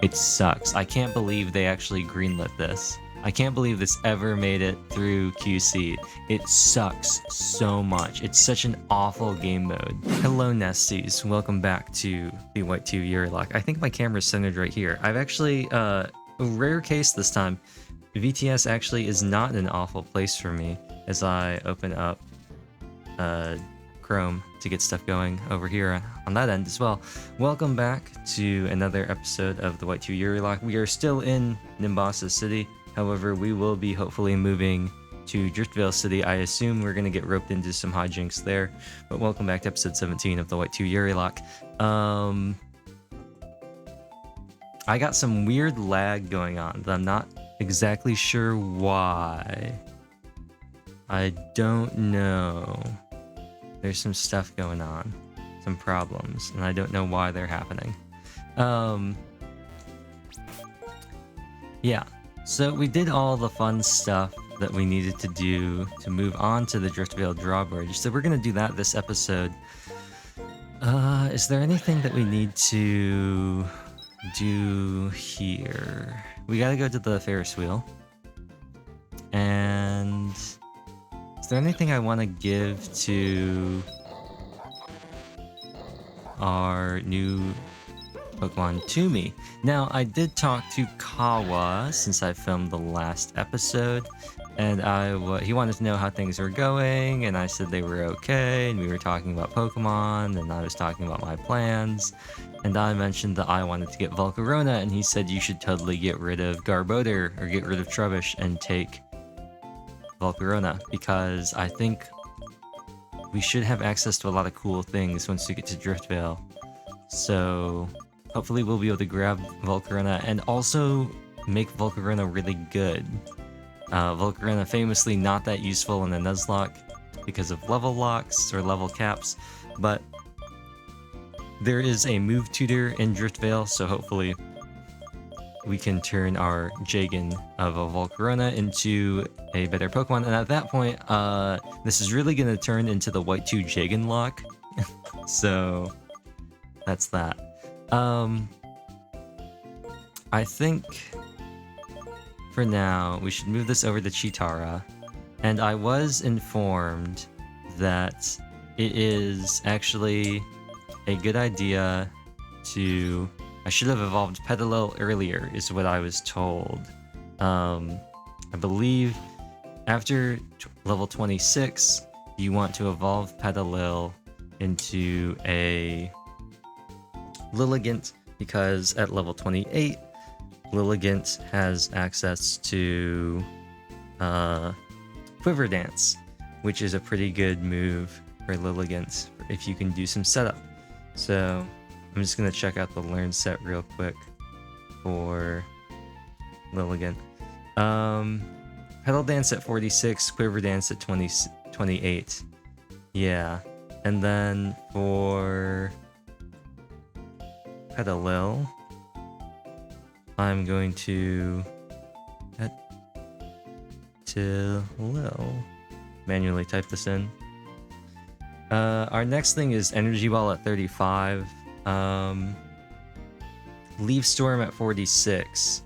It sucks. I can't believe they actually greenlit this. I can't believe this ever made it through QC. It sucks so much. It's such an awful game mode. Hello Nesties, welcome back to the vtuber Yurilocke. I think my camera's centered right here. I've actually, a rare case this time, VTS actually is not an awful place for me as I open up Chrome to get stuff going over here on that end as well. Welcome back to another episode of the vtuber Yurilocke. We are still in Nimbasa City. However, we will be hopefully moving to Driftveil City. I assume we're going to get roped into some hijinks there. But welcome back to episode 17 of the vtuber Yurilocke. I got some weird lag going on that I'm not exactly sure why. I don't know. There's some stuff going on. Some problems. And I don't know why they're happening. Yeah. So we did all the fun stuff that we needed to do to move on to the Driftveil drawbridge. So we're going to do that this episode. Is there anything that we need to do here? We got to go to the Ferris wheel. And is there anything I want to give to our new Pokemon Tumi? Now, I did talk to Kawa since I filmed the last episode, and he wanted to know how things were going, and I said they were okay, and we were talking about Pokemon, and I was talking about my plans, and I mentioned that I wanted to get Volcarona, and he said you should totally get rid of Garbodor, or get rid of Trubbish, and take Volcarona, because I think we should have access to a lot of cool things once we get to Driftveil. So hopefully we'll be able to grab Volcarona and also make Volcarona really good. Volcarona famously not that useful in the Nuzlocke because of level locks or level caps, but there is a move tutor in Driftveil, so hopefully we can turn our Jagan of a Volcarona into a better Pokemon, and at that point, this is really going to turn into the vtuber Jagan lock. So that's that. I think for now we should move this over to Chitara, and I was informed that it is actually a good idea to... I should have evolved Petalil earlier, is what I was told. I believe after level 26, you want to evolve Petalil into a Lilligant, because at level 28, Lilligant has access to Quiver Dance, which is a pretty good move for Lilligant if you can do some setup. So I'm just going to check out the learn set real quick for Lilligant. Petal Dance at 46, Quiver Dance at 28. Yeah. And then for Petalil, I'm going to manually type this in. Our next thing is Energy Ball at 35. Leaf Storm at 46.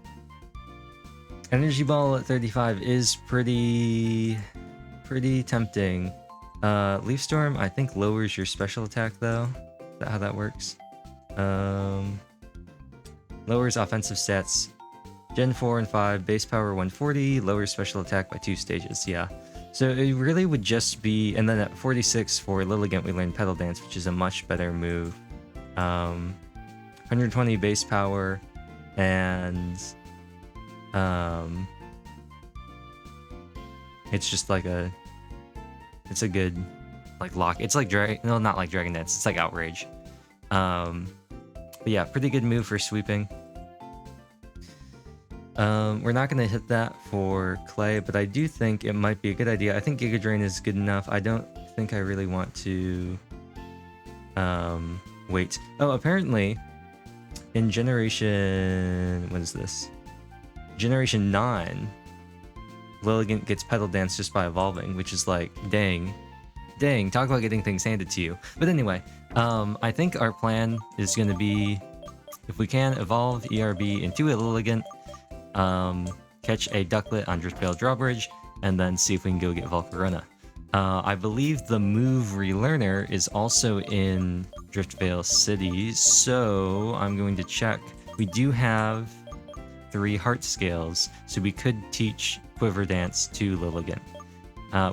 Energy Ball at 35 is pretty tempting. Leaf Storm, I think, lowers your special attack though. Is that how that works? Lowers offensive stats Gen 4 and 5, base power 140, lowers special attack by 2 stages, yeah. So it really would just be, and then at 46 for Lilligant we learned Petal Dance, which is a much better move. 120 base power, and it's just like it's a good like lock. It's like not like Dragon Dance, it's like Outrage. But yeah, pretty good move for sweeping. We're not going to hit that for Clay, but I do think it might be a good idea. I think Giga Drain is good enough. I don't think I really want to wait. Oh, apparently in Generation... what is this? Generation 9, Lilligant gets Petal Dance just by evolving, which is like, dang, talk about getting things handed to you. But anyway, I think our plan is going to be If we can, evolve ERB into a Lilligant, catch a Ducklet on Driftveil Drawbridge, and then see if we can go get Volcarona. I believe the move Relearner is also in Driftveil City, so I'm going to check. We do have 3 heart scales, so we could teach Quiver Dance to Lilligant.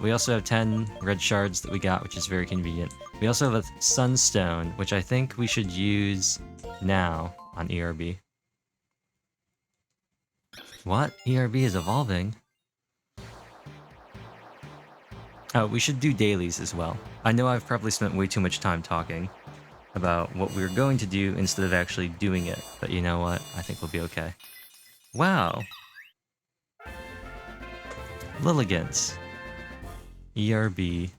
We also have 10 red shards that we got, which is very convenient. We also have a Sunstone, which I think we should use now on ERB. What? ERB is evolving? Oh, we should do dailies as well. I know I've probably spent way too much time talking about what we're going to do instead of actually doing it, but you know what? I think we'll be okay. Wow! Lilligants. ERB.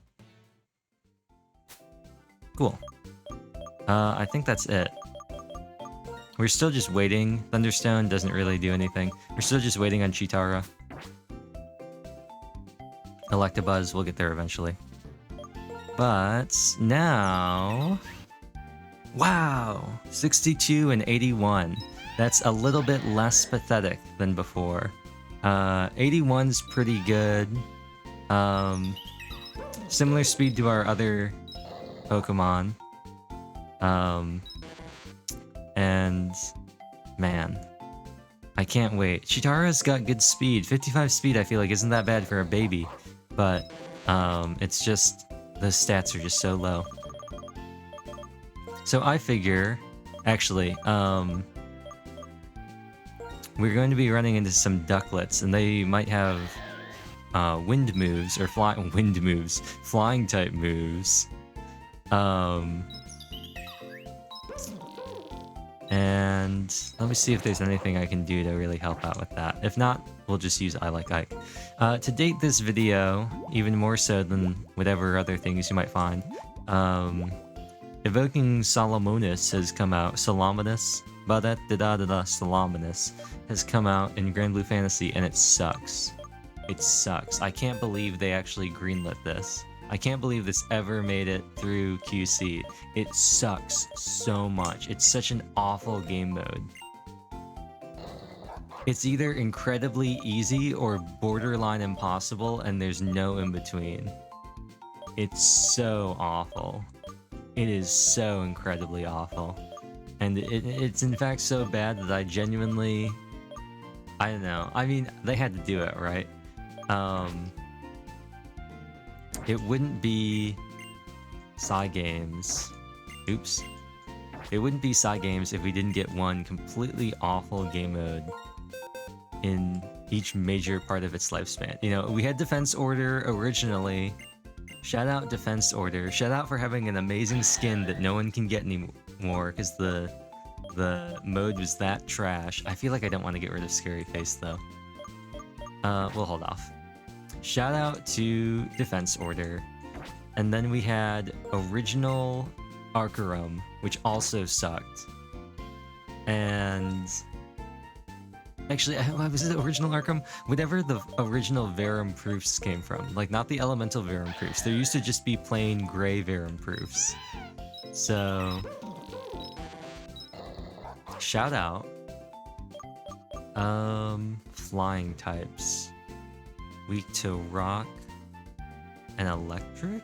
Cool. I think that's it. We're still just waiting. Thunderstone doesn't really do anything. We're still just waiting on Chitara. Electabuzz, we'll get there eventually. But now... Wow! 62 and 81. That's a little bit less pathetic than before. 81's pretty good. Similar speed to our other Pokemon. And... Man. I can't wait. Chitara's got good speed. 55 speed I feel like isn't that bad for a baby. But, it's just... The stats are just so low. So I figure... Actually, we're going to be running into some Ducklets, and they might have wind moves, or flying type moves. And let me see if there's anything I can do to really help out with that. If not, we'll just use I Like Ike. To date this video, even more so than whatever other things you might find, Evoking Solomonis has come out. Solomonis has come out in Grand Blue Fantasy, and it sucks. It sucks. I can't believe they actually greenlit this. I can't believe this ever made it through QC. It sucks so much. It's such an awful game mode. It's either incredibly easy or borderline impossible, and there's no in between. It's so awful. It is so incredibly awful. And it's in fact so bad that I genuinely... I don't know. I mean, they had to do it, right? It wouldn't be Cygames. Oops. It wouldn't be Cygames if we didn't get one completely awful game mode in each major part of its lifespan. You know, we had Defense Order originally. Shout out Defense Order. Shout out for having an amazing skin that no one can get anymore because the mode was that trash. I feel like I don't want to get rid of Scary Face though. We'll hold off. Shout out to Defense Order. And then we had original Arcarum, which also sucked. And... Actually, was it original Arcarum? Whatever the original Verum Proofs came from. Like, not the Elemental Verum Proofs. There used to just be plain gray Verum Proofs. So... Shout out. Flying types. Weak to rock and electric?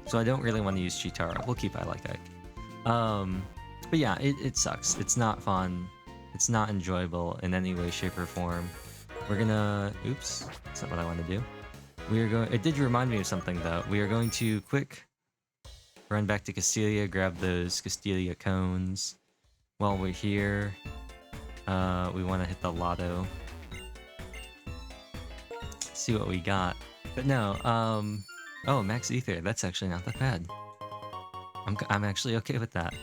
So I don't really want to use Chitara. We'll keep I Like Ike. But yeah, it sucks. It's not fun. It's not enjoyable in any way, shape, or form. We're gonna... Oops. That's not what I want to do. We are going... It did remind me of something, though. We are going to quick run back to Castelia, grab those Castelia cones. While we're here, we want to hit the lotto. See what we got. But no, oh, Max Ether. That's actually not that bad. I'm actually okay with that.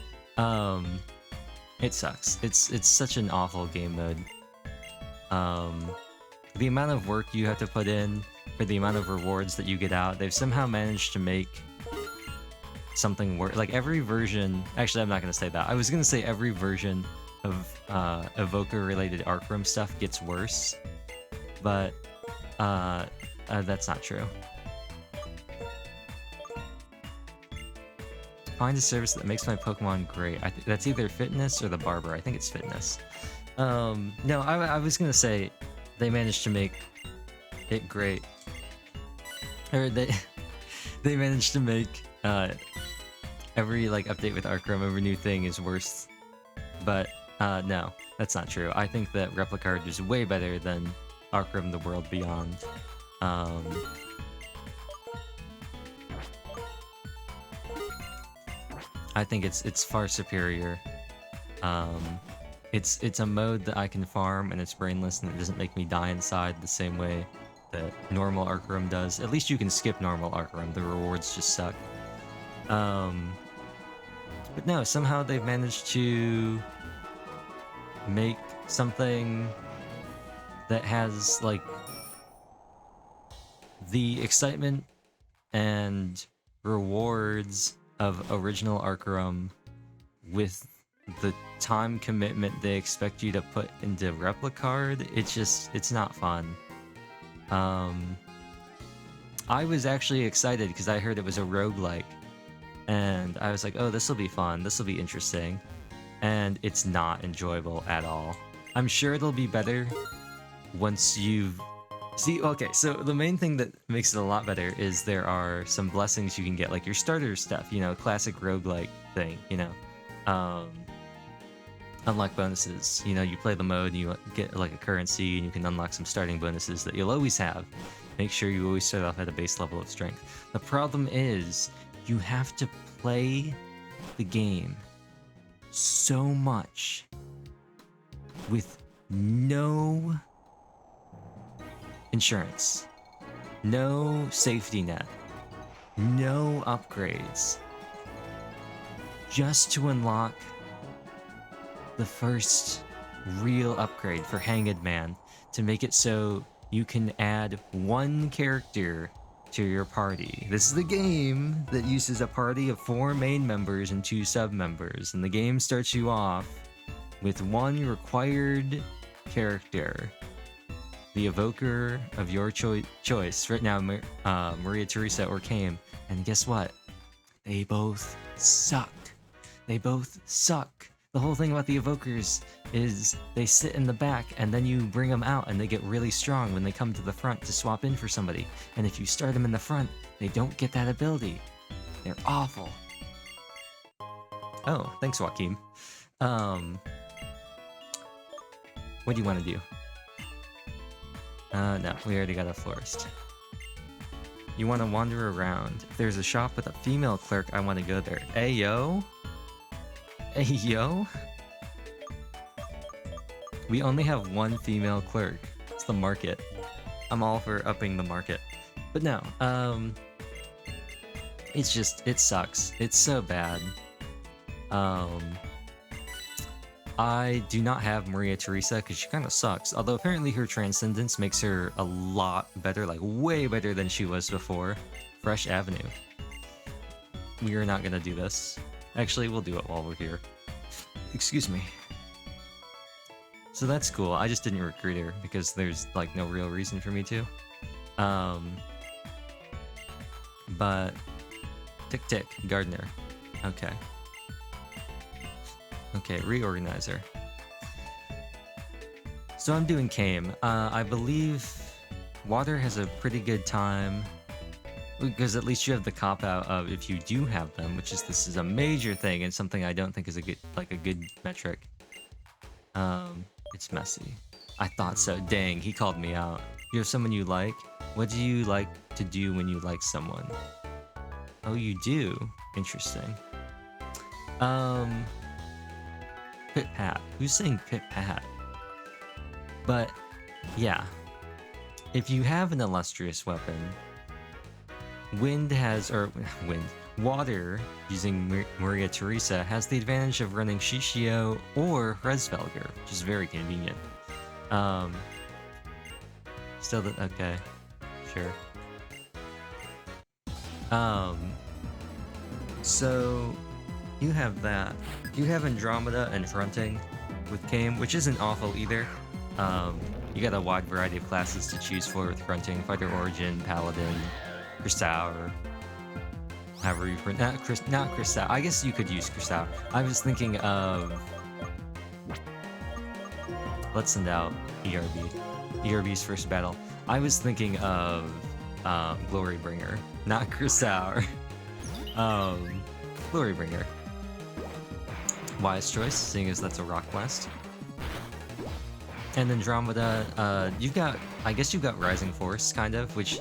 It sucks. It's such an awful game mode. The amount of work you have to put in for the amount of rewards that you get out, they've somehow managed to make something work. Like every version, actually I'm not going to say that. I was going to say every version of Evoker-related Arcrum stuff gets worse, but that's not true. Find a service that makes my Pokemon great. That's either fitness or the barber. I think it's fitness. No, I was gonna say they managed to make it great. Or they managed to make every like update with Arcrum, every new thing is worse. But no, that's not true. I think that Replicard is way better than Arcrum the World Beyond. I think it's far superior. It's a mode that I can farm and it's brainless and it doesn't make me die inside the same way that normal Arcrum does. At least you can skip normal Arcrum. The rewards just suck. But no, somehow they've managed to make something that has like the excitement and rewards of original Arcrum with the time commitment they expect you to put into Replicard. It's not fun. I was actually excited because I heard it was a roguelike, and I was like, oh, this will be fun, this will be interesting, and it's not enjoyable at all. I'm sure it'll be better once you've... See, okay, so the main thing that makes it a lot better is there are some blessings you can get, like your starter stuff, you know, classic roguelike thing, you know. Unlock bonuses. You know, you play the mode, you get like a currency, and you can unlock some starting bonuses that you'll always have. Make sure you always start off at a base level of strength. The problem is, you have to play the game so much with no insurance, no safety net, no upgrades, just to unlock the first real upgrade for Hanged Man, to make it so you can add one character to your party. This is the game that uses a party of 4 main members and 2 sub-members, and the game starts you off with one required character, the evoker of your choice. Right now, Maria Theresa or Kame, and guess what? They both suck. They both suck. The whole thing about the evokers is they sit in the back and then you bring them out and they get really strong when they come to the front to swap in for somebody. And if you start them in the front, they don't get that ability. They're awful. Oh, thanks, Joaquin. What do you want to do? No, we already got a florist. You want to wander around. If there's a shop with a female clerk, I want to go there. Ayo? Ayo? We only have one female clerk. It's the market. I'm all for upping the market. But no, it's just, it sucks. It's so bad. I do not have Maria Theresa because she kind of sucks. Although apparently her Transcendence makes her a lot better, like way better than she was before. Fresh Avenue. We are not gonna do this. Actually, we'll do it while we're here. Excuse me. So that's cool. I just didn't recruit her because there's like no real reason for me to. But tick tick, gardener. Okay. Okay, reorganizer. So I'm doing Kame. I believe water has a pretty good time, because at least you have the cop-out of if you do have them, which is, this is a major thing and something I don't think is a good metric. It's messy. I thought so. Dang, he called me out. You have someone you like? What do you like to do when you like someone? Oh, you do? Interesting. Pit Pat. Who's saying Pit Pat? But, yeah. If you have an illustrious weapon, water, using Maria Theresa, has the advantage of running Shishio or Hresvelger, which is very convenient. Okay, sure. So, you have that. You have Andromeda and Fronting with Kame, which isn't awful either. You got a wide variety of classes to choose for with Fronting: Fighter Origin, Paladin, Crystal. however you not Crystal. I guess you could use Crystal. I was thinking of, let's send out ERB. ERB's first battle. I was thinking of Glorybringer, not Crystal. Glorybringer. Wise choice, seeing as that's a Rock Blast. And Andromeda, I guess you've got Rising Force, kind of, which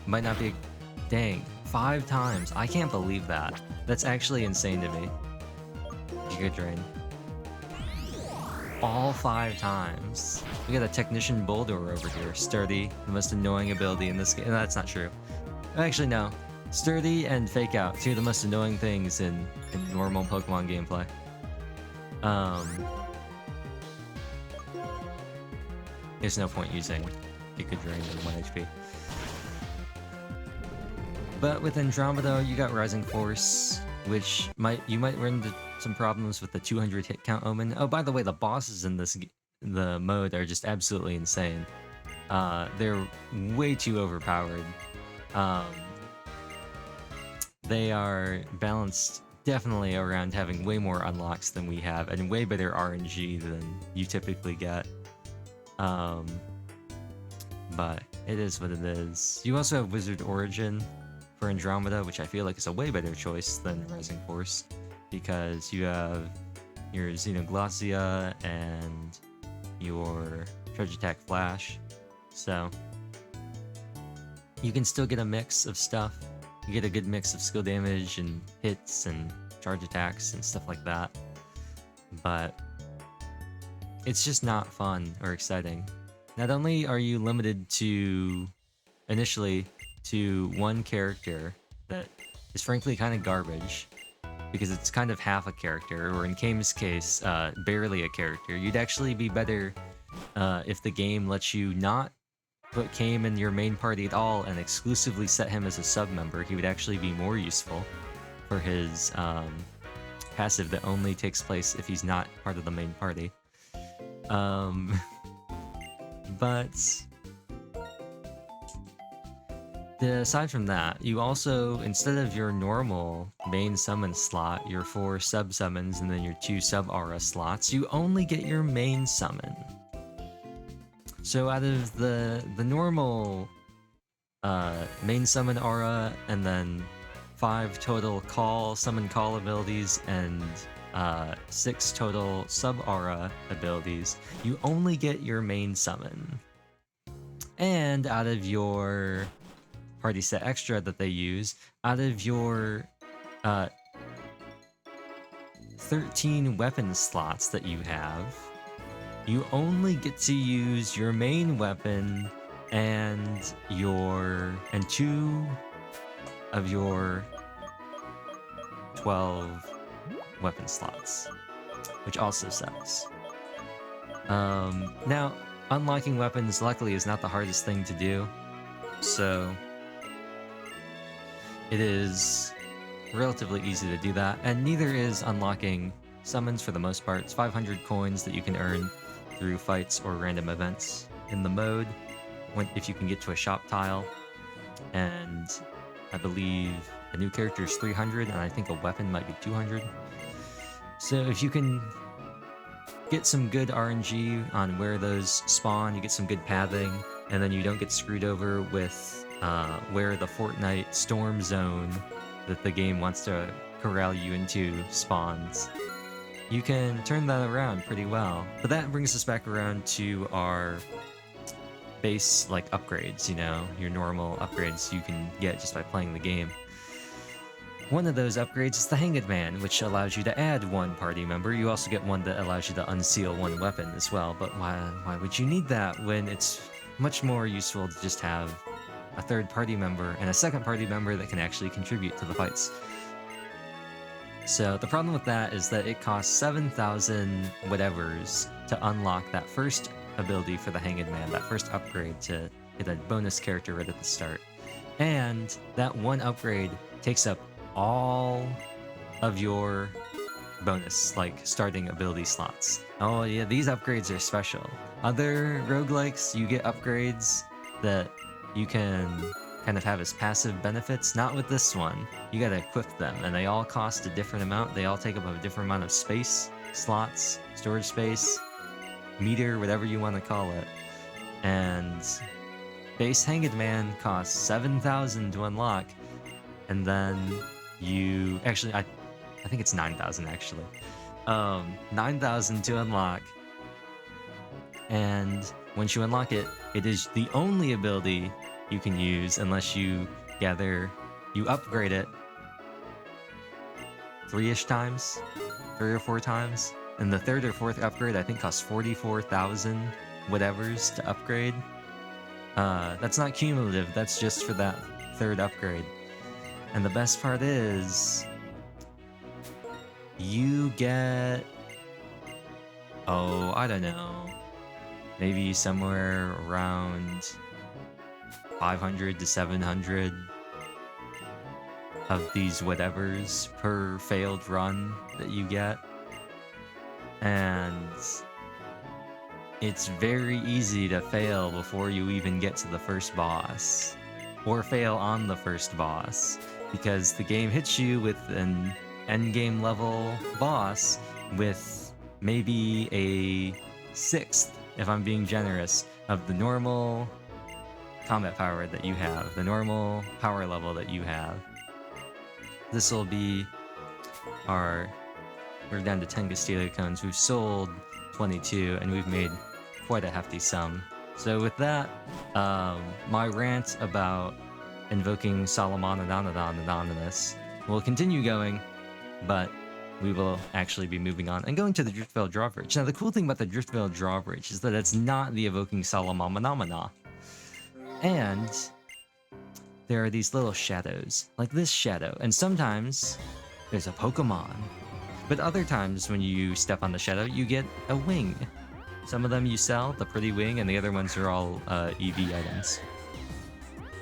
might not be, dang, 5 times. I can't believe that. That's actually insane to me. Giga Drain. All 5 times. We got a Technician Boulder over here. Sturdy, the most annoying ability in this game. No, that's not true. Actually, no. Sturdy and Fake Out, 2 of the most annoying things in normal Pokemon gameplay. There's no point using Giga Drain in 1 HP. But with Andromeda, you got Rising Force, which you might run into some problems with the 200 hit count Omen. Oh, by the way, the bosses in the mode are just absolutely insane. They're way too overpowered. They are balanced definitely around having way more unlocks than we have, and way better RNG than you typically get. But it is what it is. You also have Wizard Origin for Andromeda, which I feel like is a way better choice than Rising Force, because you have your Xenoglossia and your Charge Attack Flash, so you can still get a mix of stuff. You get a good mix of skill damage and hits and charge attacks and stuff like that, but it's just not fun or exciting. Not only are you limited to, initially, to one character that is frankly kind of garbage, because it's kind of half a character, or in Kame's case, barely a character. You'd actually be better if the game lets you not put Kame in your main party at all and exclusively set him as a sub-member. He would actually be more useful for his passive that only takes place if he's not part of the main party. But aside from that, you also, instead of your normal main summon slot, your 4 sub-summons and then your 2 sub-aura slots, you only get your main summon. So out of the normal main summon aura, and then 5 total summon call abilities, and 6 total sub-aura abilities, you only get your main summon. And out of your party set extra that they use, out of your 13 weapon slots that you have, you only get to use your main weapon and 2 of your 12 weapon slots, which also sucks. Now, unlocking weapons, luckily, is not the hardest thing to do, so it is relatively easy to do that, and neither is unlocking summons for the most part. It's 500 coins that you can earn through fights or random events in the mode, if you can get to a shop tile, and I believe a new character is 300, and I think a weapon might be 200. So if you can get some good RNG on where those spawn, you get some good pathing, and then you don't get screwed over with where the Fortnite storm zone that the game wants to corral you into spawns, you can turn that around pretty well. But that brings us back around to our base, like, upgrades, you know, your normal upgrades you can get just by playing the game. One of those upgrades is the Hanged Man, which allows you to add 1 party member. You also get one that allows you to unseal 1 weapon as well, but why would you need that when it's much more useful to just have a 3rd party member and a 2nd party member that can actually contribute to the fights? So the problem with that is that it costs 7,000 whatevers to unlock that first ability for the Hanged Man, that first upgrade to get a bonus character right at the start. And that one upgrade takes up all of your bonus, like, starting ability slots. Oh yeah, these upgrades are special. Other roguelikes, you get upgrades that you can kind of have as passive benefits. Not with this one. You gotta equip them, and they all cost a different amount. They all take up a different amount of space, slots, storage space, meter, whatever you want to call it. And base Hanged Man costs 7,000 to unlock, and then you actually I think it's 9,000 actually. 9,000 to unlock, and once you unlock it, it is the only ability you can use unless you upgrade it 3-ish times, 3 or 4 times, and the 3rd or 4th upgrade I think costs 44,000 whatevers to upgrade. That's not cumulative, that's just for that 3rd upgrade. And the best part is you get, oh, I don't know, maybe somewhere around 500 to 700 of these whatevers per failed run that you get. And it's very easy to fail before you even get to the first boss, or fail on the first boss, because the game hits you with an endgame level boss with maybe a 1/6, if I'm being generous, of the normal combat power that you have, the normal power level that you have. This will be our... We're down to 10 Castillo cones. We've sold 22, and we've made quite a hefty sum. So with that, my rant about invoking Solomonis will continue going, but we will actually be moving on and going to the Driftveil Drawbridge. Now, the cool thing about the Driftveil Drawbridge is that it's not the Evoking Solomonis. And there are these little shadows, like this shadow, and sometimes there's a Pokemon. But other times when you step on the shadow, you get a wing. Some of them you sell, the pretty wing, and the other ones are all EV items.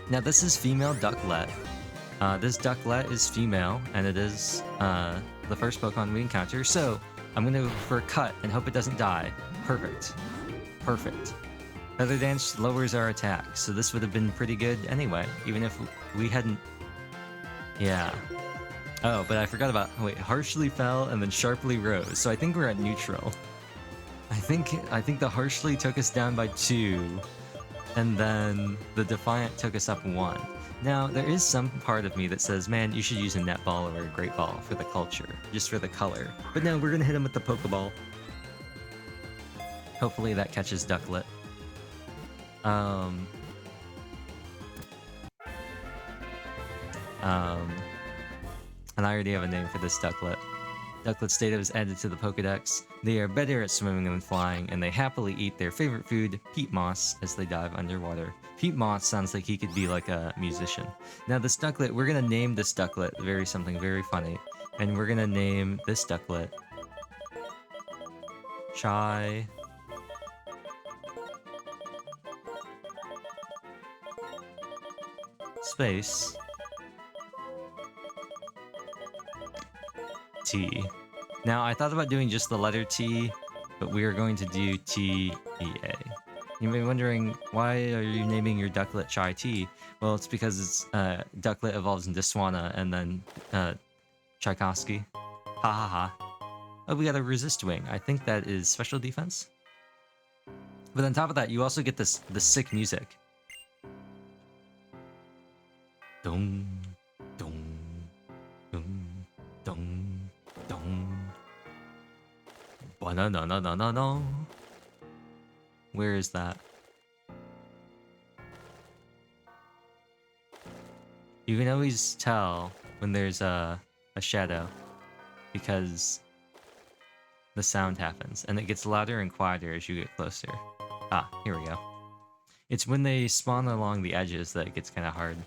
Now this is female Ducklet. This Ducklet is female, and it is the first Pokemon we encounter, so I'm going to go for a cut and hope it doesn't die. Perfect. Perfect. Feather Dance lowers our attack, so this would have been pretty good anyway, even if we hadn't... Yeah. Oh, but I forgot about... Wait, Harshly fell and then sharply rose, so I think we're at neutral. I think the Harshly took us down by 2, and then the Defiant took us up 1. Now, there is some part of me that says, man, you should use a net ball or a great ball for the culture, just for the color. But no, we're gonna hit him with the Pokeball. Hopefully that catches Ducklet. And I already have a name for this Ducklet. Ducklet's data was added to the Pokedex. They are better at swimming than flying, and they happily eat their favorite food, peat moss, as they dive underwater. Peat moss sounds like he could be like a musician. Now this Ducklet, we're gonna name this Ducklet something very funny, and we're gonna name this Ducklet Chai Space T. Now, I thought about doing just the letter T, but we are going to do T-E-A. You may be wondering, why are you naming your Ducklet Chai T? Well, it's because it's Ducklet evolves into Swanna and then Tchaikovsky. Ha ha ha. Oh, we got a Resist Wing. I think that is special defense. But on top of that, you also get the sick music. Dum, dum, dum, dum, dum. Ba-na-na-na-na-na-na. Where is that? You can always tell when there's a shadow because the sound happens, and it gets louder and quieter as you get closer. Ah, here we go. It's when they spawn along the edges that it gets kind of hard.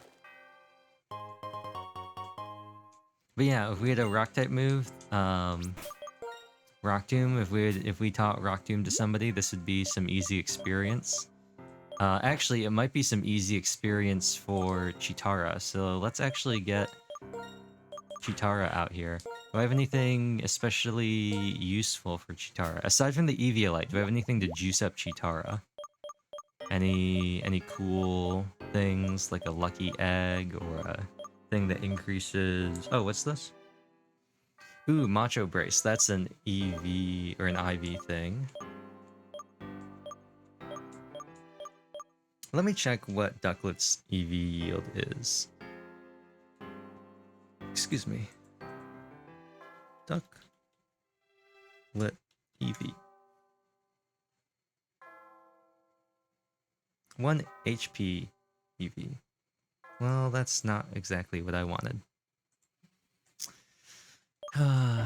But yeah, if we had a rock type move, Rock Tomb, if we taught Rock Tomb to somebody, this would be some easy experience. Actually, it might be some easy experience for Chitara, so let's actually get Chitara out here. Do I have anything especially useful for Chitara? Aside from the Eviolite, do I have anything to juice up Chitara? Any cool things like a lucky egg or a thing that increases... Oh, what's this? Ooh, Macho Brace. That's an EV or an IV thing. Let me check what Ducklet's EV yield is. Excuse me. Ducklet EV. 1 HP EV. Well, that's not exactly what I wanted.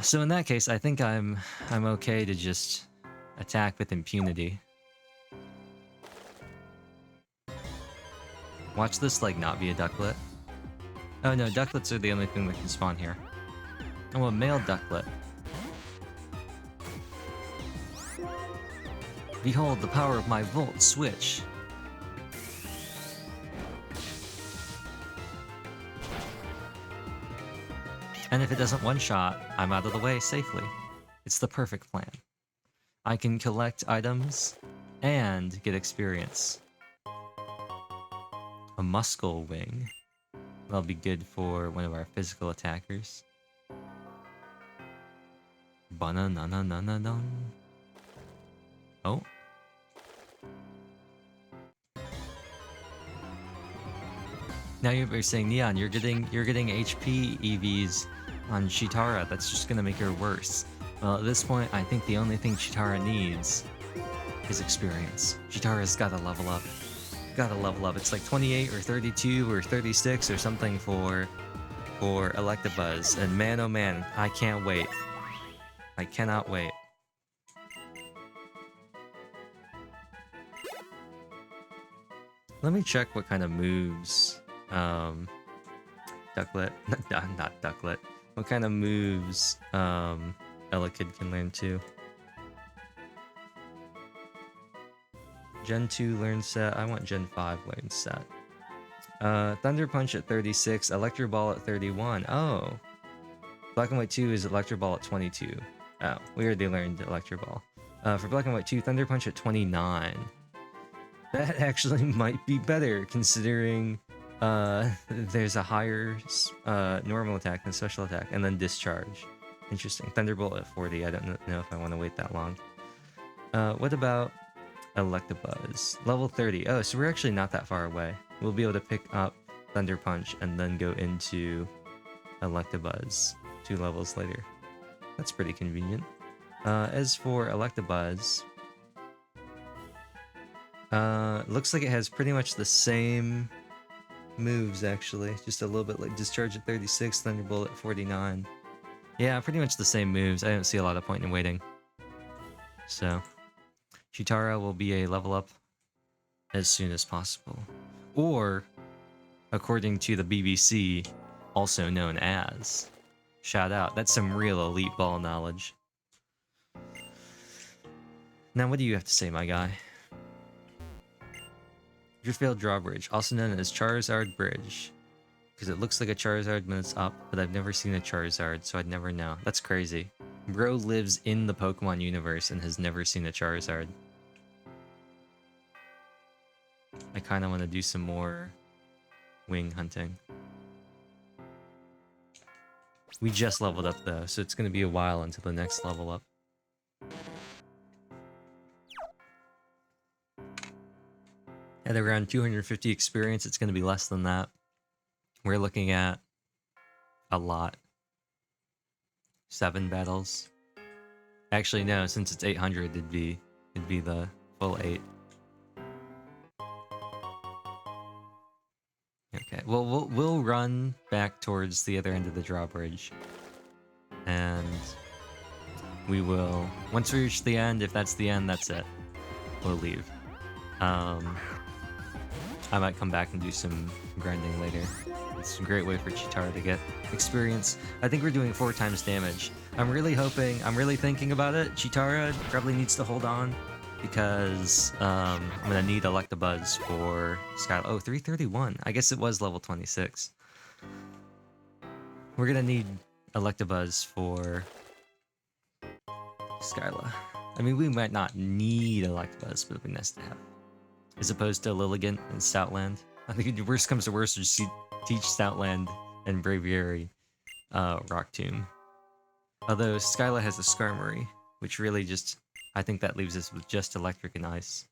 So in that case, I think I'm okay to just attack with impunity. Watch this like not be a ducklet. Oh no, ducklets are the only thing that can spawn here. Oh, a male ducklet. Behold the power of my Volt Switch. And if it doesn't one-shot, I'm out of the way safely. It's the perfect plan. I can collect items and get experience. A Muscle Wing. That'll be good for one of our physical attackers. Ba-na-na-na-na-na-dun. Oh. Now you're saying, Neon, you're getting HP EVs on Chitara. That's just gonna make her worse. Well, at this point, I think the only thing Chitara needs is experience. Chitara's gotta level up. Gotta level up. It's like 28 or 32 or 36 or something for Electabuzz. And man, oh man, I can't wait. I cannot wait. Let me check what kind of moves Ducklet, not Ducklet. What kind of moves Elekid can learn too. Gen 2 learn set. I want Gen 5 learn set. Thunder Punch at 36, Electro Ball at 31. Oh. Black and White 2 is Electro Ball at 22. Oh, we already learned Electro Ball. For Black and White 2, Thunder Punch at 29. That actually might be better, considering there's a higher normal attack than special attack, and then Discharge. Interesting. Thunderbolt at 40. I don't know if I want to wait that long. What about Electabuzz? Level 30. Oh, so we're actually not that far away. We'll be able to pick up Thunder Punch and then go into Electabuzz 2 levels later. That's pretty convenient. As for Electabuzz, looks like it has pretty much the same moves, actually. Just a little bit like Discharge at 36, Thunderbolt at 49. Yeah, pretty much the same moves. I don't see a lot of point in waiting. So, Chitara will be a level up as soon as possible. Or, according to the BBC, also known as. Shout out. That's some real elite ball knowledge. Now, what do you have to say, my guy? Driftveil Drawbridge, also known as Charizard Bridge. Because it looks like a Charizard when it's up, but I've never seen a Charizard, so I'd never know. That's crazy. Bro lives in the Pokemon universe and has never seen a Charizard. I kind of want to do some more wing hunting. We just leveled up though, so it's going to be a while until the next level up. At around 250 experience, it's going to be less than that. We're looking at a lot. 7 battles. Actually, no, since it's 800, it'd be the full 8. Okay, well, we'll run back towards the other end of the drawbridge. And we will, once we reach the end, if that's the end, that's it. We'll leave. I might come back and do some grinding later. It's a great way for Chitara to get experience. I think we're doing 4 times damage. I'm really thinking about it. Chitara probably needs to hold on because I'm gonna need Electabuzz for Skyla. Oh, 331. I guess it was level 26. We're gonna need Electabuzz for Skyla. I mean, we might not need Electabuzz, but it'd be nice to have. As opposed to Lilligant and Stoutland. I think the worst comes to worst, just teach Stoutland and Braviary Rock Tomb. Although Skyla has a Skarmory, which really just... I think that leaves us with just Electric and Ice.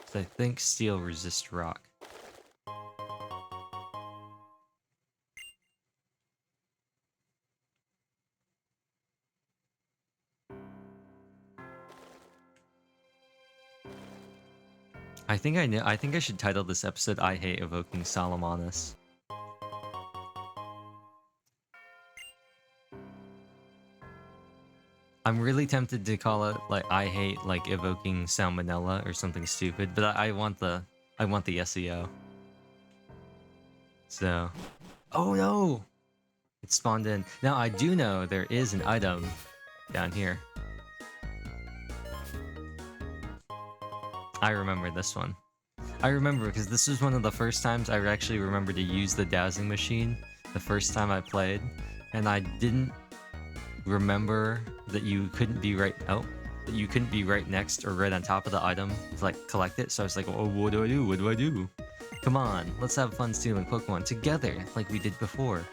So I think Steel resists Rock. I think I know. I think I should title this episode "I Hate Evoking Solomonis." I'm really tempted to call it like "I Hate like Evoking Salmonella" or something stupid, but I want the SEO. So, oh no, it spawned in. Now I do know there is an item down here. I remember this one. I remember because this was one of the first times I actually remember to use the dowsing machine the first time I played, and I didn't remember that you couldn't be right next or right on top of the item to like collect it. So I was like, oh, what do I do? What do I do? Come on, let's have fun stealing Pokemon together like we did before.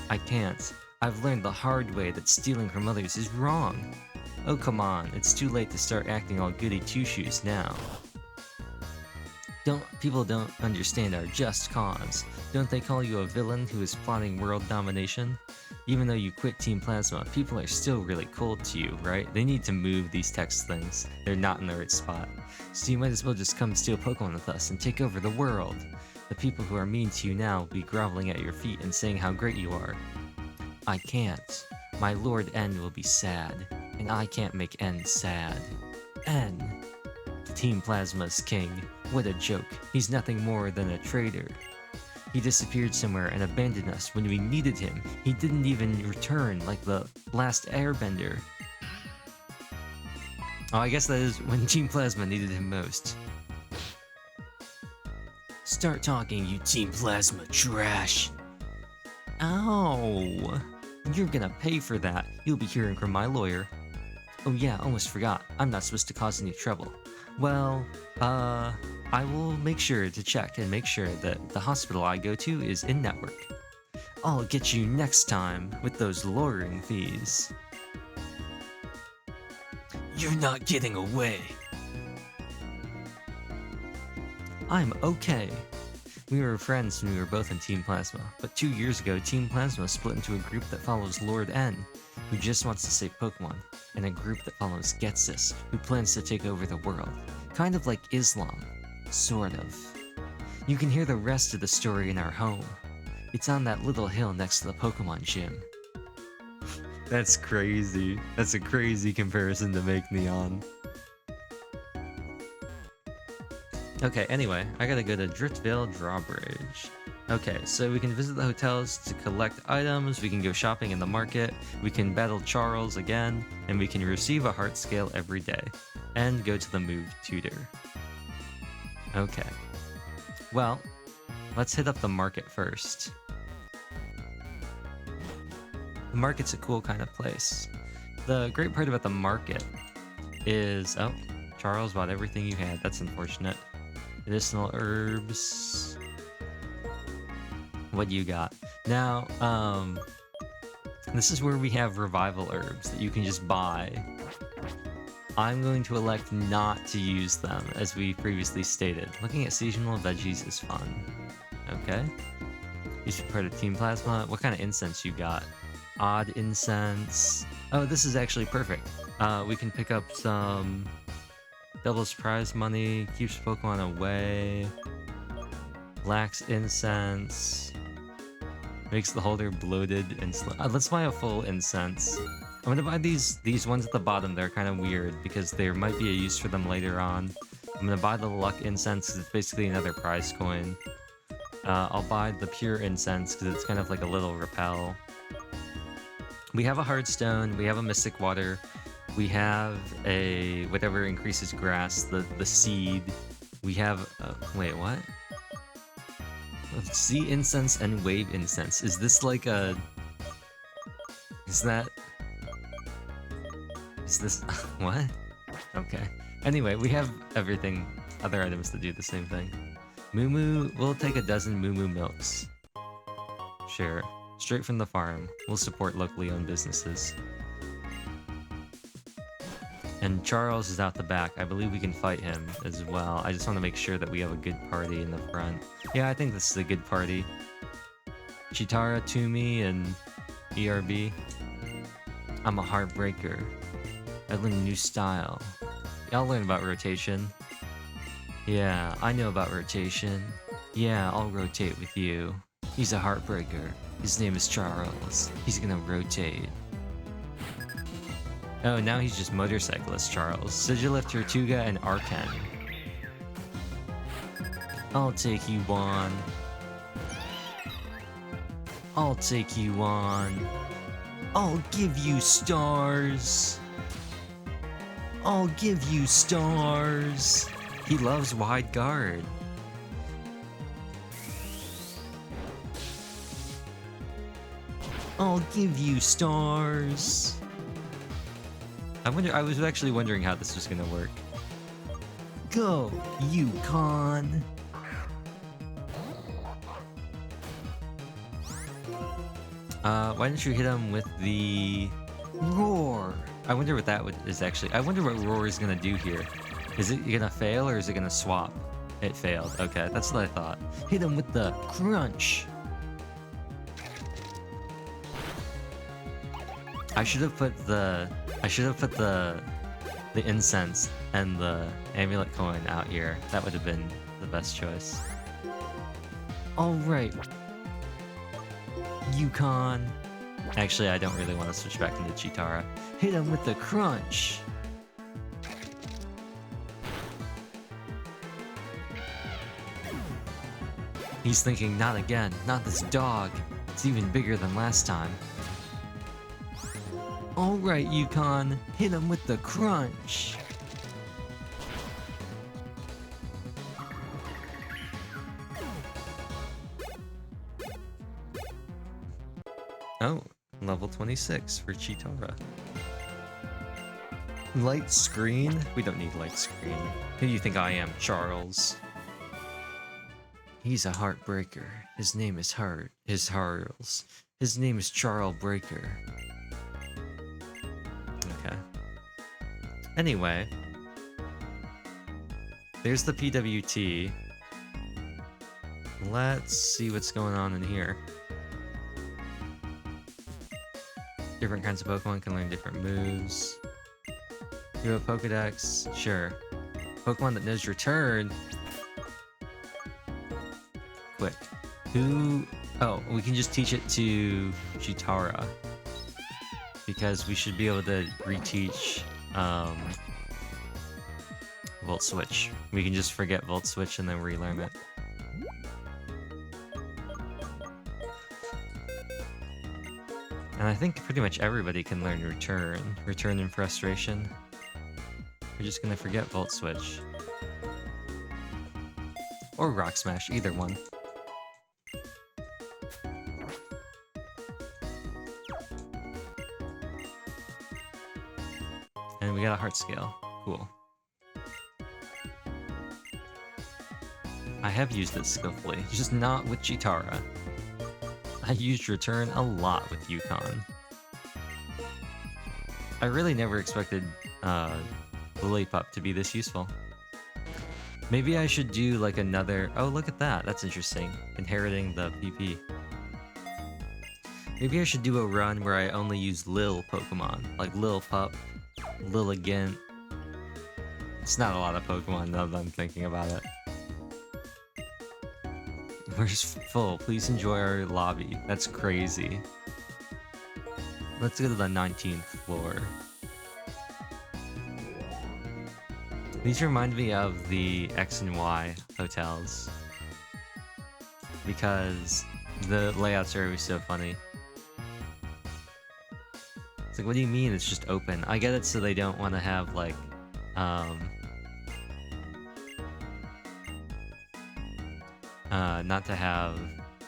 I can't. I've learned the hard way that stealing from others is wrong. Oh, come on, it's too late to start acting all goody two-shoes now. People don't understand our just cause. Don't they call you a villain who is plotting world domination? Even though you quit Team Plasma, people are still really cold to you, right? They need to move these text things. They're not in the right spot. So you might as well just come steal Pokemon with us and take over the world. The people who are mean to you now will be groveling at your feet and saying how great you are. I can't. My Lord N will be sad, and I can't make N sad. N. Team Plasma's king. What a joke. He's nothing more than a traitor. He disappeared somewhere and abandoned us when we needed him. He didn't even return like the last airbender. Oh, I guess that is when Team Plasma needed him most. Start talking, you Team Plasma trash. Ow. You're gonna pay for that. You'll be hearing from my lawyer. Oh yeah, almost forgot. I'm not supposed to cause any trouble. Well, I will make sure to check and make sure that the hospital I go to is in-network. I'll get you next time with those lawyering fees. You're not getting away. I'm okay. We were friends when we were both in Team Plasma, but 2 years ago Team Plasma split into a group that follows Lord N, who just wants to save Pokemon, and a group that follows Getsis, who plans to take over the world. Kind of like Islam. Sort of. You can hear the rest of the story in our home. It's on that little hill next to the Pokemon gym. That's crazy. That's a crazy comparison to make, Neon. Okay, anyway, I gotta go to Driftveil Drawbridge. Okay, so we can visit the hotels to collect items, we can go shopping in the market, we can battle Charles again, and we can receive a heart scale every day, and go to the move tutor. Okay. Well, let's hit up the market first. The market's a cool kind of place. The great part about the market is... Oh, Charles bought everything you had. That's unfortunate. Medicinal herbs. What do you got? Now, this is where we have revival herbs that you can just buy. I'm going to elect not to use them, as we previously stated. Looking at seasonal veggies is fun. Okay. You should be part of Team Plasma. What kind of incense you got? Odd incense. Oh, this is actually perfect. We can pick up some doubles prize money, keeps Pokemon away, lacks incense, makes the holder bloated and slow. Let's buy a full incense. I'm gonna buy these ones at the bottom. They're kind of weird because there might be a use for them later on. I'm gonna buy the luck incense because it's basically another prize coin. I'll buy the pure incense because it's kind of like a little repel. We have a hard stone, we have a mystic water, we have a whatever increases grass, the seed. We have wait, what? Sea incense and wave incense. Is this like a... Is this... What? Okay. Anyway, we have everything, other items that do the same thing. Moo, we'll take a dozen Moo milks. Sure. Straight from the farm. We'll support locally owned businesses. And Charles is out the back. I believe we can fight him as well. I just want to make sure that we have a good party in the front. Yeah, I think this is a good party. Chitara, Toomey, and ERB. I'm a heartbreaker. I learned a new style. I'll learn about rotation. Yeah, I know about rotation. Yeah, I'll rotate with you. He's a heartbreaker. His name is Charles. He's gonna rotate. Oh, now he's just motorcyclist Charles. Sigilift, Tortuga, and Arcan. I'll take you on. I'll take you on. I'll give you stars. I'll give you stars. He loves wide guard. I'll give you stars. I was actually wondering how this was gonna work. Go, Yukon. Why didn't you hit him with the roar? I wonder what that is actually. I wonder what roar is gonna do here. Is it gonna fail or is it gonna swap? It failed. Okay, that's what I thought. Hit him with the crunch. I should have put the incense and the amulet coin out here. That would have been the best choice. All right, Yukon. Actually, I don't really want to switch back into Chitara. Hit him with the crunch. He's thinking, not again, not this dog. It's even bigger than last time. Alright, Yukon, hit him with the crunch. Oh, level 26 for Chitara. Light screen? We don't need light screen. Who do you think I am, Charles? He's a heartbreaker. His name is Charles. His name is Charles Breaker. Okay. Anyway. There's the PWT. Let's see what's going on in here. Different kinds of Pokemon can learn different moves. You have a Pokedex? Sure. Pokemon that knows your turn. Quick. Who... Oh, we can just teach it to Chitara. Because we should be able to reteach Volt Switch. We can just forget Volt Switch and then relearn it. And I think pretty much everybody can learn Return. Return and Frustration. We're just gonna forget Volt Switch. Or Rock Smash, either one. And we got a Heart Scale. Cool. I have used it skillfully, just not with Chitara. I used Return a lot with Yukon. I really never expected Lillipup to be this useful. Maybe I should do like another... Oh, look at that. That's interesting. Inheriting the PP. Maybe I should do a run where I only use Lil Pokemon. Like Lillipup, Lilligant. It's not a lot of Pokemon now that I'm thinking about it. We're just full. Please enjoy our lobby. That's crazy. Let's go to the 19th floor. These remind me of the X and Y hotels. Because the layouts are always so funny. It's like, what do you mean it's just open? I get it so they don't want to have, like, not to have,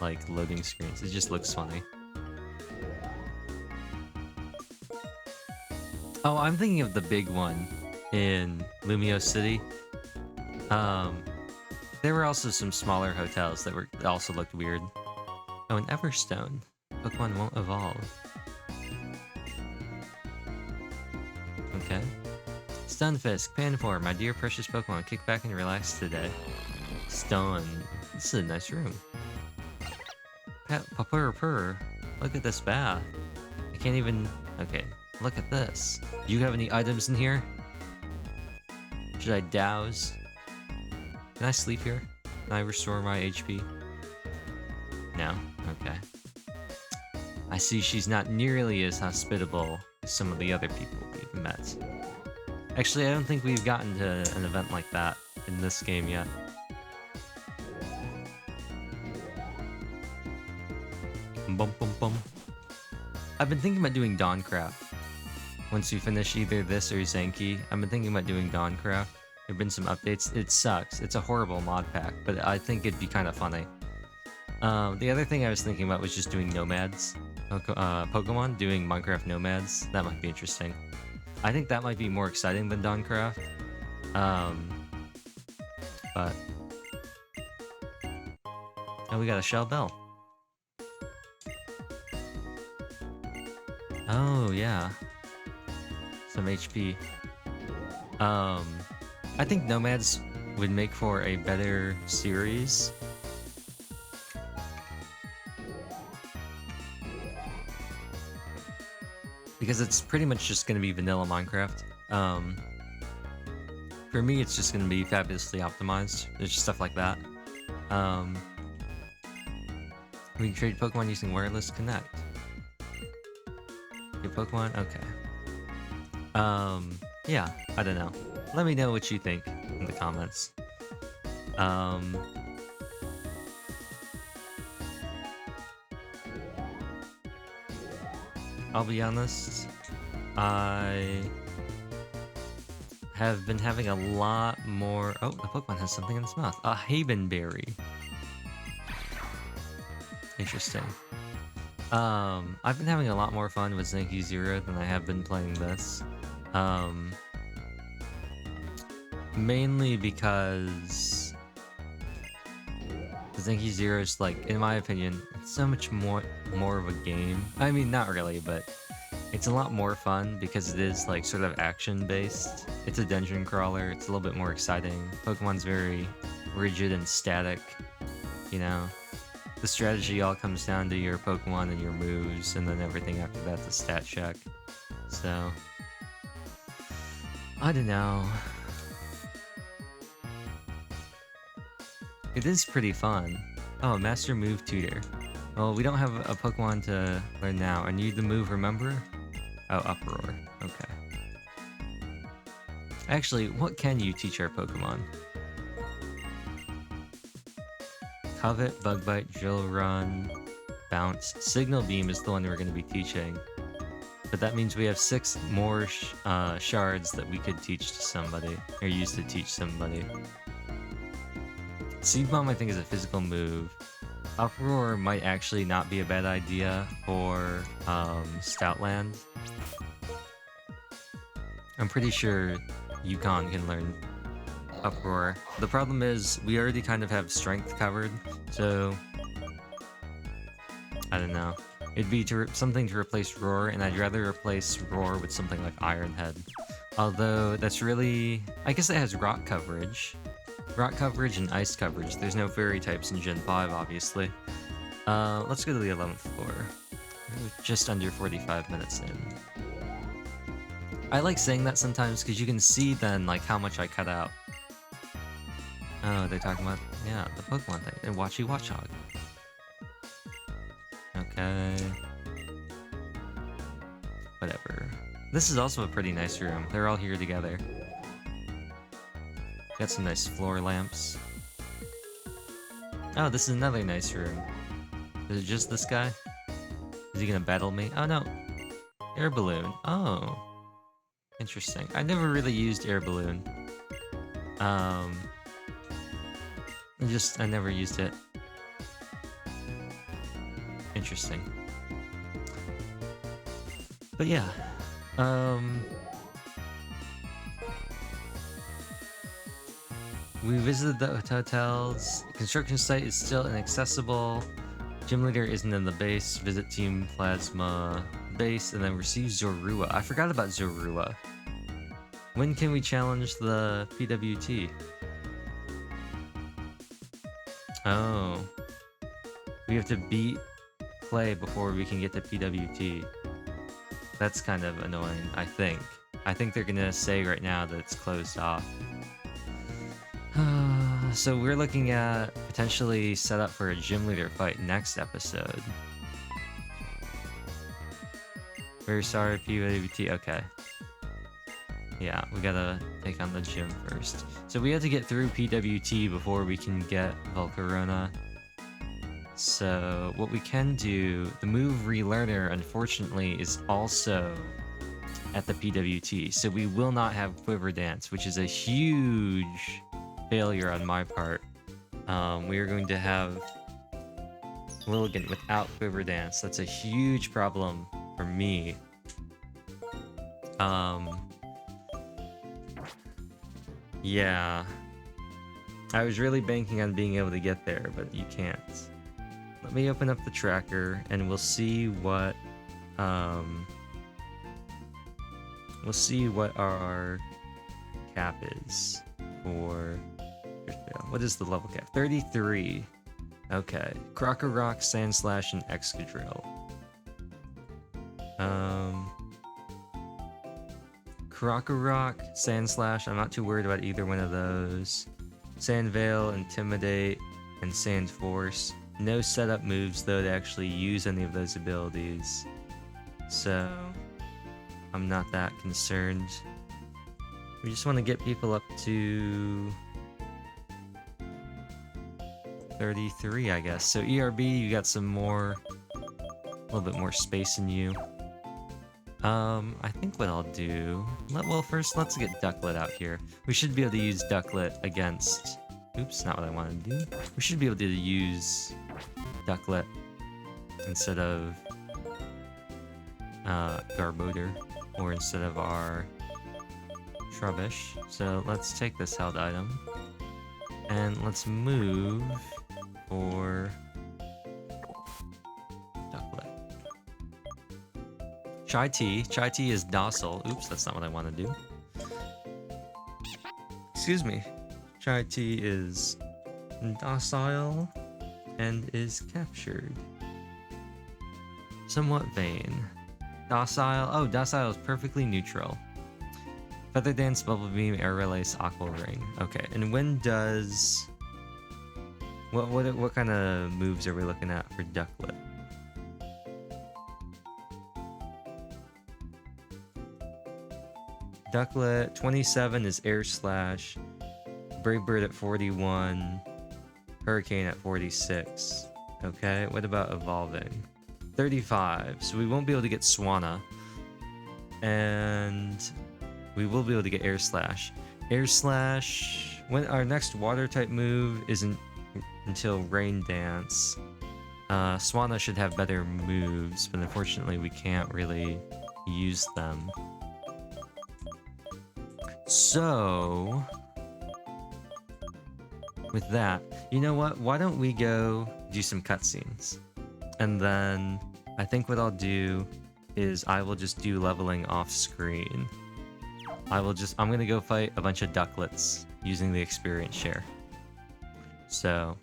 like, loading screens. It just looks funny. Oh, I'm thinking of the big one in Lumio City. There were also some smaller hotels that also looked weird. Oh, an Everstone. Pokemon won't evolve. Okay. Stunfisk, Panpour, my dear precious Pokemon, kick back and relax today. Stun. This is a nice room. Purr. Look at this bath. I can't even... Okay, look at this. Do you have any items in here? Should I douse? Can I sleep here? Can I restore my HP? No? Okay. I see she's not nearly as hospitable as some of the other people we've met. Actually, I don't think we've gotten to an event like that in this game yet. Bum bum bum. I've been thinking about doing Dawncraft. Once we finish either this or Zenki, I've been thinking about doing Dawncraft. There have been some updates. It sucks. It's a horrible mod pack, but I think it'd be kind of funny. The other thing I was thinking about was just doing Nomads. Pokemon, doing Minecraft Nomads. That might be interesting. I think that might be more exciting than Dawncraft. But... Oh, we got a Shell Bell. Oh, yeah. Some HP. I think Nomads would make for a better series. Because it's pretty much just going to be vanilla Minecraft. For me, it's just going to be fabulously optimized. There's just stuff like that. We can trade Pokemon using Wireless Connect. Your Pokemon? Okay. Yeah, I don't know. Let me know what you think in the comments. I'll be honest, I have been having a lot more... Oh, the Pokemon has something in its mouth. A Havenberry. Interesting. I've been having a lot more fun with Zenki Zero than I have been playing this. Mainly because Zenki Zero is, like, in my opinion, it's so much more of a game. I mean, not really, but it's a lot more fun because it is, like, sort of action-based. It's a dungeon crawler, it's a little bit more exciting. Pokemon's very rigid and static, you know? The strategy all comes down to your Pokemon and your moves, and then everything after that's a stat check. So... I don't know. It is pretty fun. Oh, Master Move Tutor. Well, we don't have a Pokemon to learn now. I need the move, remember? Oh, Uproar. Okay. Actually, what can you teach our Pokemon? Covet, Bug Bite, Drill Run, Bounce. Signal Beam is the one we're going to be teaching. But that means we have 6 more shards that we could teach to somebody, or use to teach somebody. Seed Bomb, I think, is a physical move. Uproar might actually not be a bad idea for Stoutland. I'm pretty sure Yukon can learn Uproar. The problem is, we already kind of have Strength covered, so... I don't know. It'd be something to replace Roar, and I'd rather replace Roar with something like Iron Head. Although, that's really... I guess it has Rock coverage. Rock coverage and Ice coverage. There's no Fairy types in Gen 5, obviously. Let's go to the 11th floor. We're just under 45 minutes in. I like saying that sometimes, because you can see then, like, how much I cut out. Oh, they're talking about, yeah, the Pokemon thing. And Watchy Watchog. Okay. Whatever. This is also a pretty nice room. They're all here together. Got some nice floor lamps. Oh, this is another nice room. Is it just this guy? Is he gonna battle me? Oh no! Air Balloon. Oh. Interesting. I never really used Air Balloon. I never used it. Interesting. But yeah. We visited the hotels. Construction site is still inaccessible. Gym leader isn't in the base. Visit Team Plasma base and then receive Zorua. I forgot about Zorua. When can we challenge the PWT? Oh. We have to beat Clay before we can get to PWT. That's kind of annoying, I think. I think they're gonna say right now that it's closed off. So we're looking at potentially set up for a gym leader fight next episode. Very sorry, PWT. Okay. Yeah, we gotta take on the gym first. So we have to get through PWT before we can get Volcarona. So what we can do, the move Relearner, unfortunately, is also at the PWT. So we will not have Quiver Dance, which is a huge failure on my part. We are going to have Lilligant without Quiver Dance. That's a huge problem for me. Yeah. I was really banking on being able to get there, but you can't. Let me open up the tracker and we'll see what our cap is for Driftveil. What is the level cap? 33. Okay. Crocorock, Sandslash, and Excadrill. Crocorock, Sandslash, I'm not too worried about either one of those. Sandveil, Intimidate, and Sandforce. No setup moves though to actually use any of those abilities. So I'm not that concerned. We just want to get people up to 33, I guess. So ERB, you got some more, a little bit more space in you. I think what I'll do, well, first let's get Ducklet out here. We should be able to use Ducklet against, oops, not what I wanted to do. We should be able to use Ducklet instead of Garbodor, or instead of our Trubbish. So let's take this held item and let's move for Ducklet. Chai Tea is docile. Oops, that's not what I want to do. Excuse me. Chai Tea is docile and is captured. Somewhat vain. Docile. Oh, docile is perfectly neutral. Feather Dance, Bubble Beam, Air Release, Aqua Ring. Okay, and when does... What kind of moves are we looking at for Ducklet? Ducklet, 27 is Air Slash. Brave Bird at 41. Hurricane at 46. Okay, what about evolving? 35, so we won't be able to get Swanna. And we will be able to get Air Slash. Air Slash, when our next water type move isn't until Rain Dance. Swanna should have better moves, but unfortunately we can't really use them. So, with that, you know what? Why don't we go do some cutscenes? And then I think what I'll do is I will just do leveling off screen. I'm gonna go fight a bunch of Ducklets using the experience share. So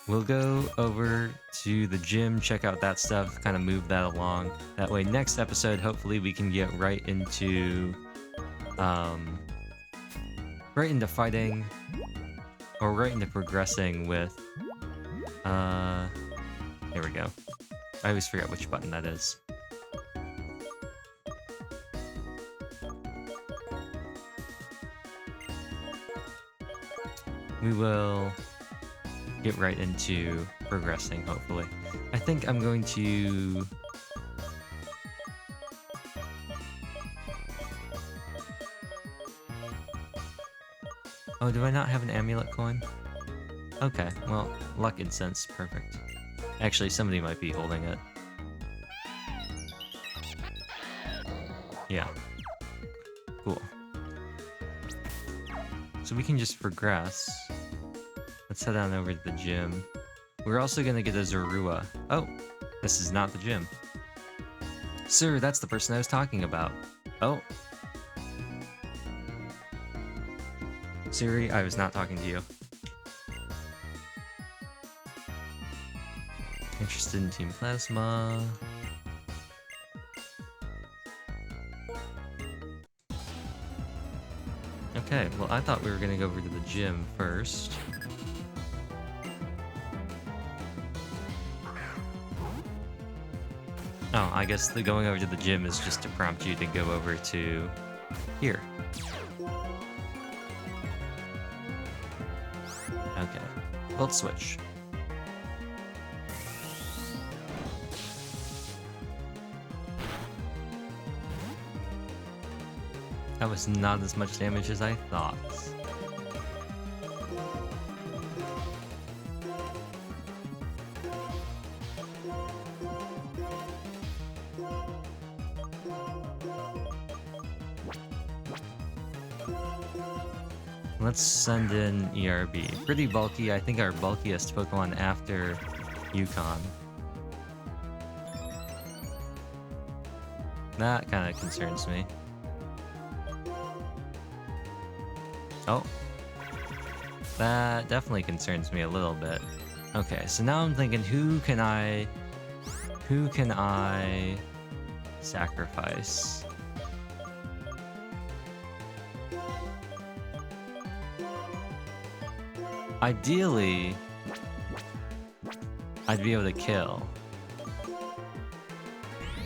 we'll go over to the gym, check out that stuff, kind of move that along. That way next episode, hopefully we can get right into fighting, or right into progressing with, there we go. I always forget which button that is. We will get right into progressing, hopefully. I think I'm going to... Oh, do I not have an amulet coin? Okay, well, luck and sense, perfect. Actually, somebody might be holding it. Yeah. Cool. so we can just progress. Let's head on over to the gym. We're also gonna get a Zorua. Oh, this is not the gym. Sir, that's the person I was talking about. Oh. Siri, I was not talking to you. Interested in Team Plasma. Okay, well I thought we were gonna go over to the gym first. Oh, I guess the going over to the gym is just to prompt you to go over to here. Okay, let's switch. That was not as much damage as I thought. Let's send in ERB. Pretty bulky. I think our bulkiest Pokemon after Yukon. That kind of concerns me. Oh. That definitely concerns me a little bit. Okay, so now I'm thinking, who can I sacrifice? Ideally, I'd be able to kill.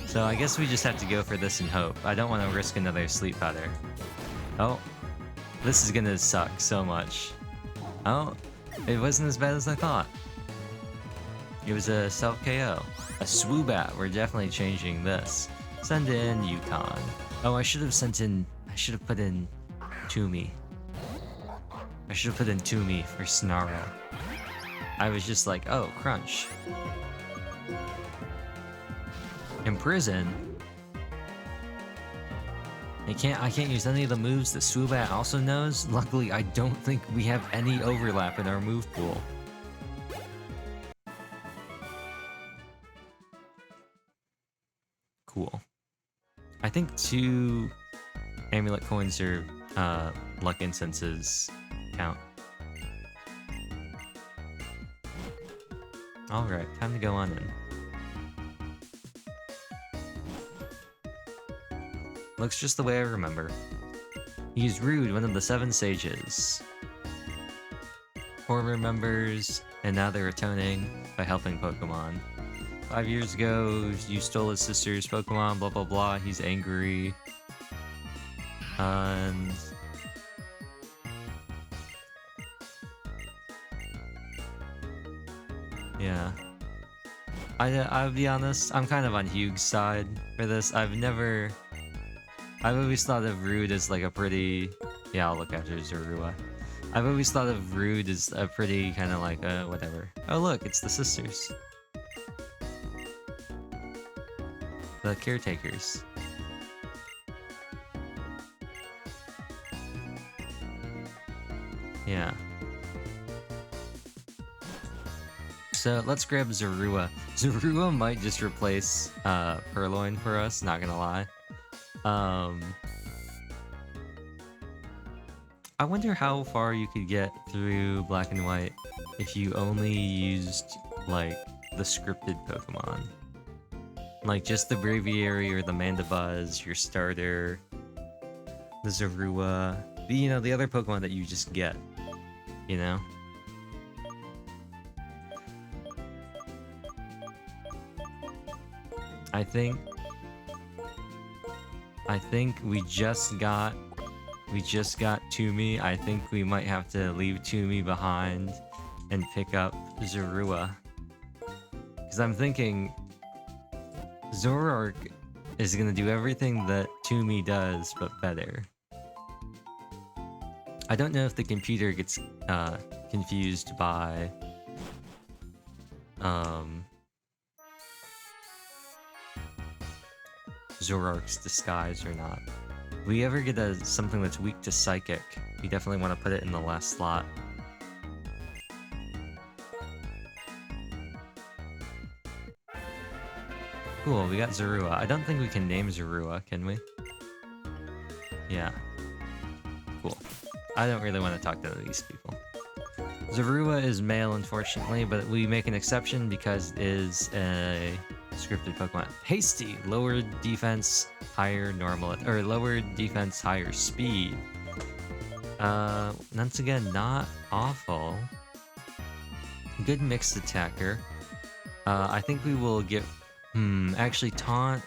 So I guess we just have to go for this and hope. I don't want to risk another sleep powder. Oh, this is gonna suck so much. Oh, it wasn't as bad as I thought. It was a self-KO. A Swoobat. We're definitely changing this. Send in Yukon. Oh, I should have put in Toomey. I should have put in Toomey for Snarl. I was just like, oh, Crunch. Imprison? I can't use any of the moves that Swoobat also knows. Luckily, I don't think we have any overlap in our move pool. Cool. I think 2 amulet coins or luck incenses count. Alright, time to go on in. Looks just the way I remember. He's Rude, one of the 7 sages. Former members, and now they're atoning by helping Pokemon. 5 years ago, you stole his sister's Pokemon, blah blah blah, he's angry. And... yeah. I'll be honest, I'm kind of on Hugh's side for this. I've always thought of Rude as like a pretty... yeah, I'll look after Zorua. I've always thought of Rude as a pretty kind of like whatever. Oh look, it's the sisters. The caretakers. Yeah. So let's grab Zorua. Zorua might just replace Purloin for us, not gonna lie. I wonder how far you could get through Black and White if you only used, like, the scripted Pokemon. Like, just the Braviary or the Mandibuzz, your starter, the Zorua, the other Pokemon that you just get, you know? I think we just got Toomey. I think we might have to leave Toomey behind and pick up Zorua. Because I'm thinking Zoroark is gonna do everything that Toomey does, but better. I don't know if the computer gets confused by Zoroark's disguise or not. we ever get something that's weak to Psychic, we definitely want to put it in the last slot. Cool, we got Zorua. I don't think we can name Zorua, can we? Yeah. Cool. I don't really want to talk to these people. Zorua is male, unfortunately, but we make an exception because it is a scripted Pokemon. Hasty, lower defense, higher normal, or lower defense, higher speed. Once again, not awful. Good mixed attacker. I think we will get, actually Taunt.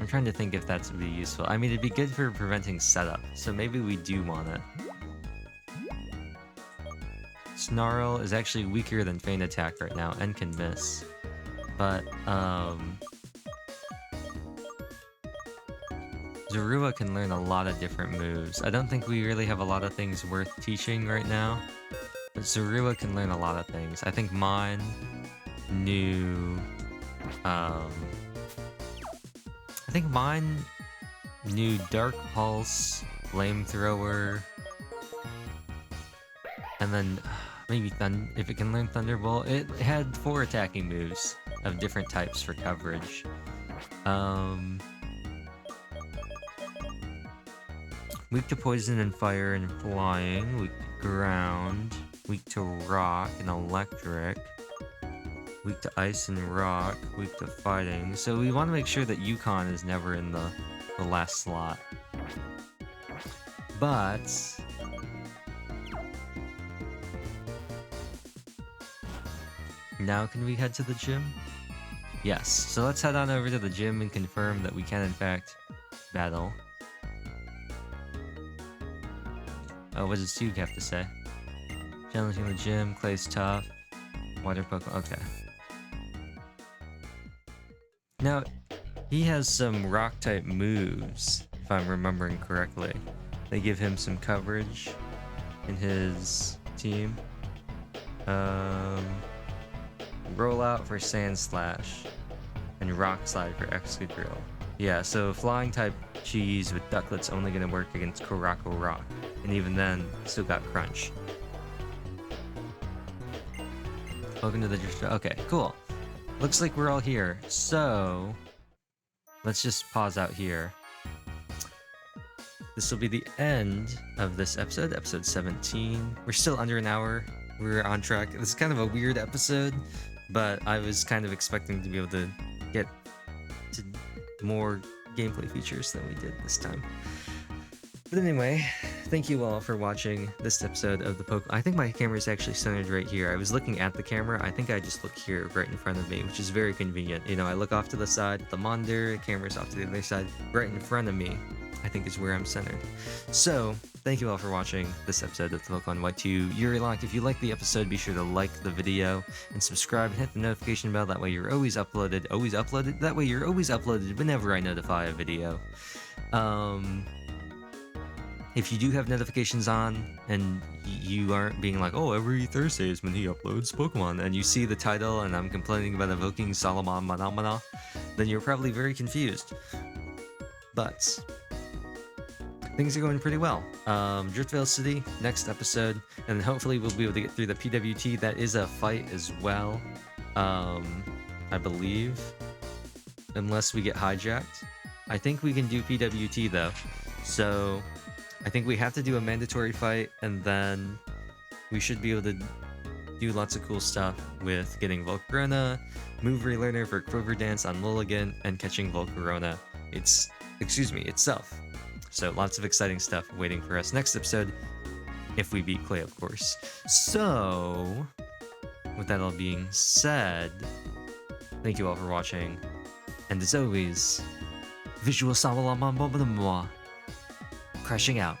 I'm trying to think if that's would be useful. I mean, it'd be good for preventing setup, so maybe we do want it. Snarl is actually weaker than Feint Attack right now and can miss. But, Zorua can learn a lot of different moves. I don't think we really have a lot of things worth teaching right now, but Zorua can learn a lot of things. I think mine knew, Dark Pulse, Flamethrower, and then maybe if it can learn Thunderbolt. It had 4 attacking moves of different types for coverage. Weak to Poison and Fire and Flying, weak to Ground, weak to Rock and Electric, weak to Ice and Rock, weak to Fighting. So we want to make sure that Yukon is never in the last slot. But now can we head to the gym? Yes, so let's head on over to the gym and confirm that we can in fact battle. Oh, what does Sug have to say? Challenging the gym, Clay's tough, Water Pokemon, okay. Now, he has some rock-type moves, if I'm remembering correctly. They give him some coverage in his team. Roll Out for Sand Slash, and Rock Slide for Excadrill. Yeah, so Flying-type Cheese with Ducklet's only gonna work against Kurako Rock, and even then, still got Crunch. Welcome to the Driftveil. Okay, cool. Looks like we're all here, so let's just pause out here. This will be the end of this episode, episode 17. We're still under an hour. We're on track. This is kind of a weird episode, but I was kind of expecting to be able to get to more gameplay features than we did this time. But anyway, thank you all for watching this episode of the Pokemon. I think my camera is actually centered right here. I was looking at the camera. I think I just look here right in front of me, which is very convenient. You know, I look off to the side of the monitor, the camera's off to the other side. Right in front of me, I think is where I'm centered. So, thank you all for watching this episode of the Pokemon Y2 Yurilocke. If you liked the episode, be sure to like the video and subscribe and hit the notification bell. That way you're always uploaded. That way you're always uploaded whenever I notify a video. If you do have notifications on and you aren't being like, oh, every Thursday is when he uploads Pokemon, and you see the title and I'm complaining about Evoking Solomonis, then you're probably very confused. But things are going pretty well. Driftveil City, next episode, and hopefully we'll be able to get through the PWT. That is a fight as well, I believe, unless we get hijacked. I think we can do PWT though, so I think we have to do a mandatory fight, and then we should be able to do lots of cool stuff with getting Volcarona, move relearner for Clover Dance on Mulligan, and catching Volcarona itself. So lots of exciting stuff waiting for us next episode, if we beat Clay, of course. So, with that all being said, thank you all for watching, and as always, Visual Salamamamamamwa, crashing out.